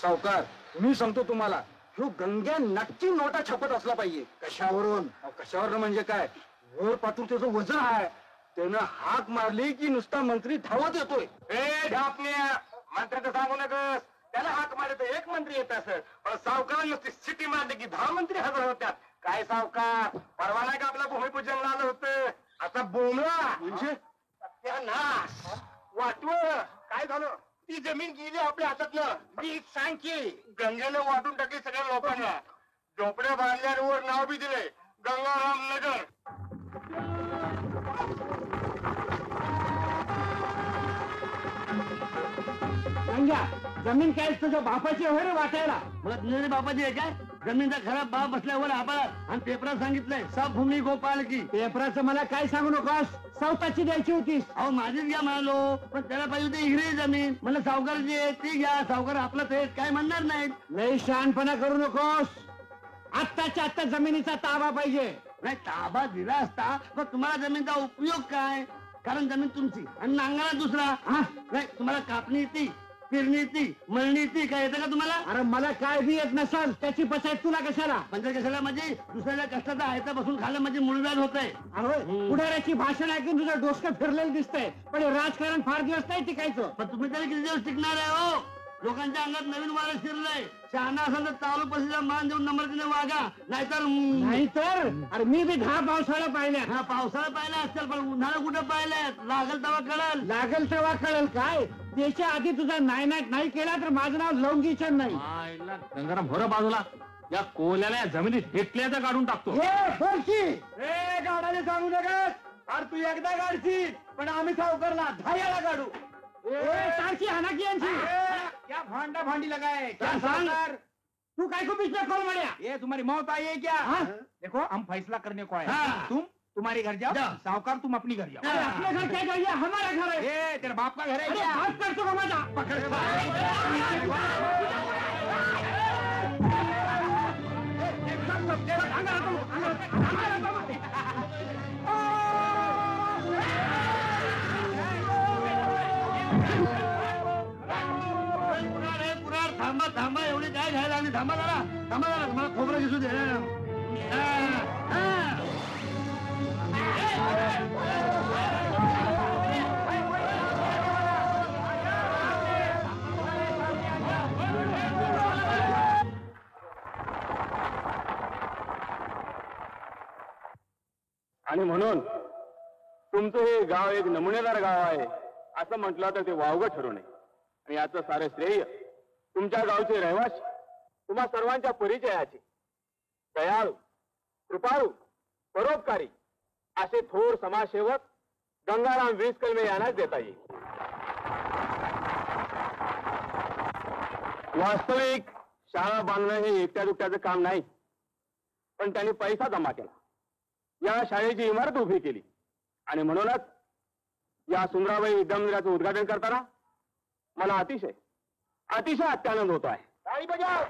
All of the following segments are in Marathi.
सावकार मी सांगतो तुम्हाला, ह्यो गंग्या नक्की नोटा छापत असला पाहिजे. कशावरून? कशावर म्हणजे काय, वर पाठून त्याचं वजन आहे. त्यानं हाक मारली की नुसता मंत्री धावत येतोय. ए ढापण्या, मंत्र्याचं सांगू नकस. त्याला हाक मारले तर एक मंत्री येत असत, पण सावकार नुसती सिटी मारली की 10 मंत्री हजर होत्यात. काय सावकार, परवा नाही का आपल्या भूमिपूजन आलं होतं, आता बोमला म्हणजे सत्यानाश. वाटवं काय झालं, ती जमीन गेली आपल्या हातातनं. नीट सांग की, गंगेनं वाटून टाकली सगळ्या लोकांना. झोपड्या बांधल्यावर नाव बी दिले गंगाराम नगर. जमीन काय तुझ्या बापाची होय रे वाटायला? मला तुझ्या बापाची आहे काय? जमीनचा खराब बाप बसल्यावर आबाळा आणि पेपरात सांगितलंय सब भूमी गोपाल की. पेपराचं मला काय सांगू नकोस, सौताची द्यायची होतीस. अहो माझीच घ्या म्हणालो, पण त्याला पाहिजे होती हिरे जमीन. म्हणलं सावकार जी आहे ती घ्या, सावकार आपलंच आहे काय म्हणणार नाहीत. लय शहाणपणा करू नकोस. आत्ताच्या आत्ता जमिनीचा ताबा पाहिजे. नाही ताबा दिला असता, पण तुम्हाला जमीनचा उपयोग काय? कारण जमीन तुमची आणि नांगरा दुसरा. हा नाही, तुम्हाला कापणी येते, पेरणी येते, मळणी येते, काय येतं का तुम्हाला? अरे मला काय बी येत नसल, त्याची पसायत तुला कशाला? म्हणजे कशाला म्हणजे दुसऱ्याच्या कष्टाचा आयता बसून खाल्लं म्हणजे मुळव्याध होतंय. अरे पुढाऱ्याची भाषण ऐकून तुझं डोसकं फिरलेलं दिसतंय, पण हे राजकारण फार दिवस नाही टिकायचं. पण तुम्ही तरी किती दिवस टिकणार आहे हो? लोकांच्या अंगात नवीन वारं शिरलंय. शहाणा असेल तर चालू पसीचा मान देऊन नम्रतेने वागा, नाहीतर नाहीतर अरे मी बी 10 पावसाळा पाहिल्या. हा पावसाळा पाहिला असेल, पण उन्हाळा कुठं पाहिलाय? लागल तेव्हा कळल. लागेल तेव्हा कळेल. काय त्याच्या आधी तुझा नाही केला तर माझं नाव लवंगीचंद नाही. गंगाराम भर बाजूला, या कोल्याला या जमिनीत हेटल्याचं काढून टाकतो. गाडाने सांगू नका. अरे तू एकदा काढशील, पण आम्ही सावकारला 10 काढू. क्या भांडा भांडी लगाए, क्या सावकार? तू काय को बीच में कॉल मारिया? ये तुम्हारी मौत आई है क्या? देखो हम फैसला करने को आए. तुम तुम्हारे घर जाओ, सावकार तुम अपनी घर जाओ. अरे अपने घर क्या जाइए, हमारा घर है. ये तेरे बाप का घर है अरे क्या? बात करतो का माझा? थांबा थांबा, एवढी काय घ्यायला आणि थांबा जरा मला खोबरं दिसू दे. आणि म्हणून तुमचं हे गाव एक नमुनेदार गाव आहे असं म्हटलं तर ते वावगं ठरू नये. आणि याचं सारं श्रेय तुमच्या गावचे रहिवासी, तुम्हा सर्वांच्या परिचयाचे दयाळू, कृपाळू, परोपकारी असे थोर समाजसेवक गंगाराम वीसकलमे यांनाच देता येईल. वास्तविक शाळा बांधणं हे एकट्या दुकट्याचं काम नाही, पण त्यांनी पैसा जमा केला, या शाळेची इमारत उभी केली. आणि म्हणूनच या सुंदराबाई विद्यामंदिराचं उद्घाटन करताना मला अतिशय अत्यानंद होतो आहे. टाळी बजाव.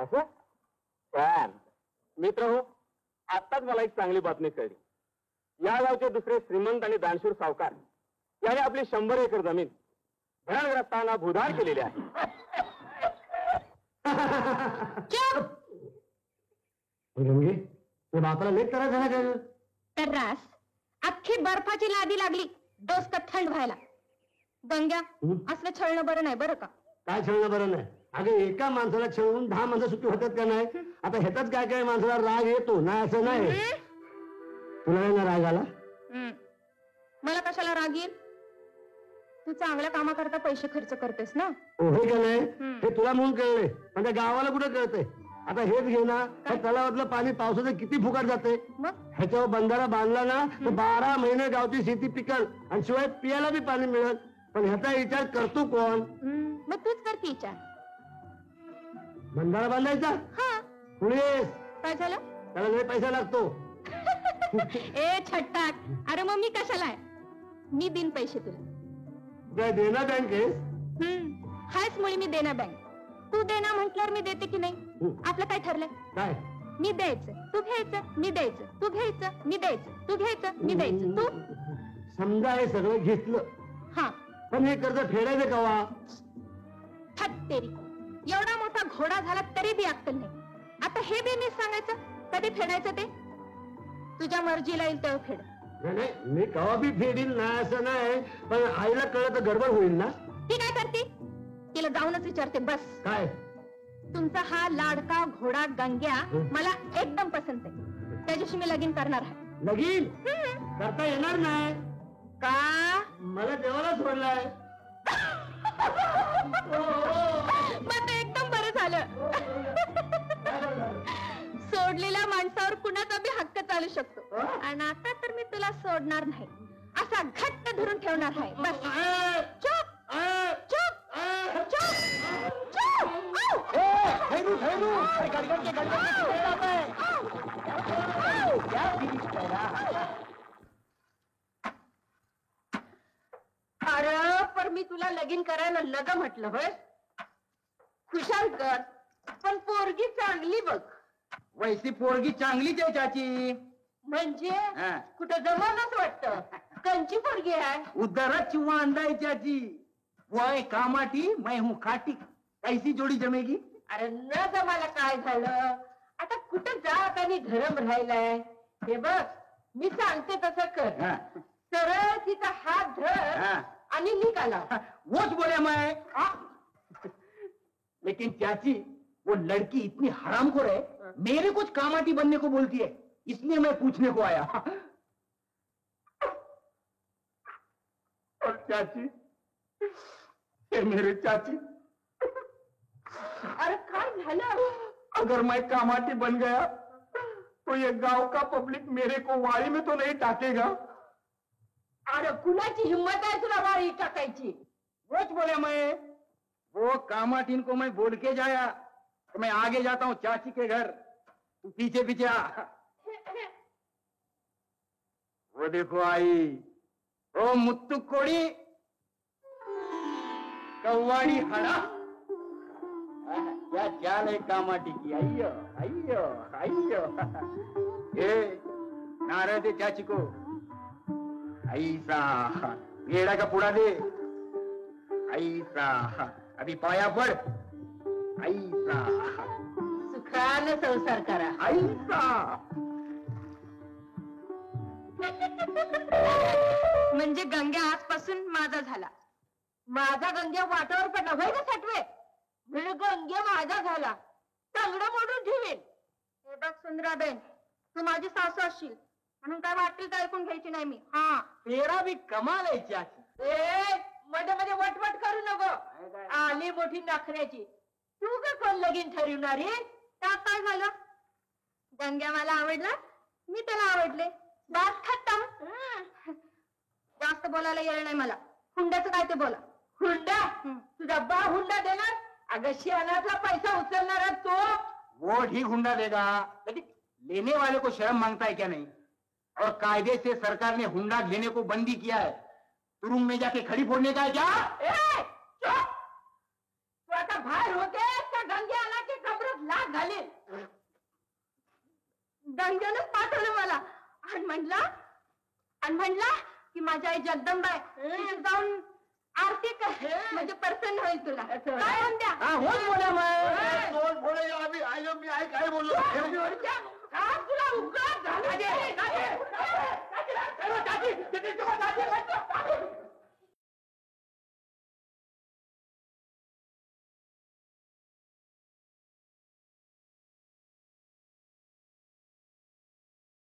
असं छान. मित्र हो, आत्ताच मला एक चांगली बातमी कळली. या गावचे दुसरे श्रीमंत आणि दानशूर सावकार याने आपली 100 एकर जमीन भरणग्रस्तांना भूधार केलेली आहे. बापाला लेट करायचं आहे का? तर रास अख्खी बर्फाची लादी लागली डोसकं थंड व्हायला. गंग्या असलं छळणं बरं नाही बरं का? काय छळणं बरं नाही? अगं एका माणसाला छळून 10 माणसं सुट्टी होतात का नाही? आता ह्याचाच काय काय माणसाला राग येतो नाही असं नाही. तुला नाही ना राग आला? मला कशाला राग येईल? तू चांगल्या कामाकरता पैसे खर्च करतेस ना. होय का नाही? हे तुला म्हणून कळलंय, पण त्या गावाला कुठं कळतंय? आता हेच घे ना, त्या तलावातलं पाणी पावसाचं किती फुकट जाते. मग ह्याच्यावर बंधारा बांधला ना तर 12 महिने गावची शेती पिकल आणि शिवाय पियाला बी पाणी मिळेल. पण ह्याचा विचार करतो कोण? मग तूच करते विचार. बंधारा बांधायचा? हा. पुढे काय झालं? त्याला लय पैसा लागतो. ए छट्टाक, अरे मग मी कशाला आहे? मी दिन पैसे तुला. काय देना बँकेस? हायच मुळे मी देना बँक. तू देना म्हटल्यावर मी देते की नाही? आपलं काय ठरलंय? काय? मी द्यायचं, तू घ्यायचं, मी द्यायचं, तू घ्यायचं, मी द्यायचं, तू घ्यायचं, मी द्यायचं. तू समजा हे सगळं घेतलं हा पण हे कर्ज फेडायचं कवा? थट तेरी, एवढा मोठा घोडा झाला तरी बी अक्कल नाही. आता हे बी नीट सांगायचं कधी फेडायचं ते. तुझ्या मर्जीला येईल तेव्हा फेड. नाही नाही, मी कवा बी फेडील ना असं नाही, पण आईला कळलं तर गडबड होईल ना. ती काय करते? तिला जाऊनच विचारते बस. काय? तुमचा हा लाडका घोडा गंग्या मला एकदम पसंत आहे. त्याच्याशी मी लगीन करणार आहे. लगीन करता येणार नाही. का? मला देवाला सोडलाय. मग ते एकदम बरं झालं. सोडलेल्या माणसावर कुणाचा बी हक्क चालू शकतो. आणि आता तर मी तुला सोडणार नाही, असा घट्ट धरून ठेवणार आहे. बस चुप चुप चुप चुप. ठेरू ठेरू गडगड के अरे पण मी तुला लगीन करायला लग म्हटलं होय. खुशाल कर, पण पोरगी चांगली बघ. वैसी पोरगी चांगलीच आहे चाची. म्हणजे हा. कुठं जमानच वाटतं. कंची पोरगी आहे. उधरच वांदा है चाची. वो है कामाटी, मैं हूँ खाटी. कैसी जोड़ी जमेगी? अरे न जमाला काय झालं. आता कुठं जात आणि धरम राहिलाय. हे बघ मी सांगते तसं कर. हाँ, सरळ तिचा हात धर हाँ. आणि निकाला. वोच बोले मैं. लेकिन चाची वो लड़की इतनी हरामखोर है, मेरे कुछ कामाटी बनने को बोलती है, इसलिए मैं पूछने को आया. और चाची, ये मेरे चाची, अरे काय झालं. अगर मैं कामाटी बन गया तो ये गांव का पब्लिक मेरे को वाड़ी में तो नहीं टाकेगा. अरे कुणाची हिम्मत आहे तुला वाळी टाकायची. वोच बोले मैं. वो कामाटीन को मैं बोल के जाया तो मैं आगे जाता हूँ चाची के घर, तू पीछे पीछे आ. वो देखो आई, ओ मुत्तु कोड़ी कव्वाड़ी हड़ा. क्या चाल है कामाटी की. आइयो आइयो आइयो. ए नारे दे चाची को. ऐसा पेड़ा का पुड़ा दे. ऐसा अभी पाया पड़. ऐसा सुखानं संसार करा. ऐसा. म्हणजे गंग्या आजपासून माझा झाला. माझा गंग्या वाटावर पडला होय का सटवे. म्हणजे गंग्या माझा झाला. चांगलं मोडून ठेवेल. हे बघ सुंदराबेन, तू माझी सासू असशील म्हणून काय वाटेल तर ऐकून घ्यायची नाही मी. हा तेरा भी कमाल है चाची. ए मध्ये मध्ये वटवट करू नको. आली मोठी नखऱ्याची. तू का कोण लगीन ठरवणारी. त्यात काय झालं. गंग्या मला आवडला, मी त्याला आवडले. बात खतम. जास्त बोलायला येईल नाही मला. हुंड्याचं काय ते बोला. हुंडा. तुझा बा हुंडा देणार. अगं शियानाचा पैसा उचलणारा तो. वो ठीक हुंडा देगा, लेकिन लेने वाले को शर्म मांगता है क्या नहीं. और कायदे से सरकार ने हुंडा लेने को बंदी किया है. तुरुंग में जाके खड़ी फोड़ने का है क्या. ए, चुप! तू आता बाहेर होते त्या गंग्याला की कमरत लाग घालील. गंग्यानंच पाठवलं मला आणि म्हणला की माझी आई जगदंबा आहे, जाऊन आरती कर म्हणजे प्रसन्न होईल तुला. काय म्हणत्या. हाँ हो बोला मैं. दोन बोले आम्ही आयो, मी आई काय बोललो. तुला उगाच झाला.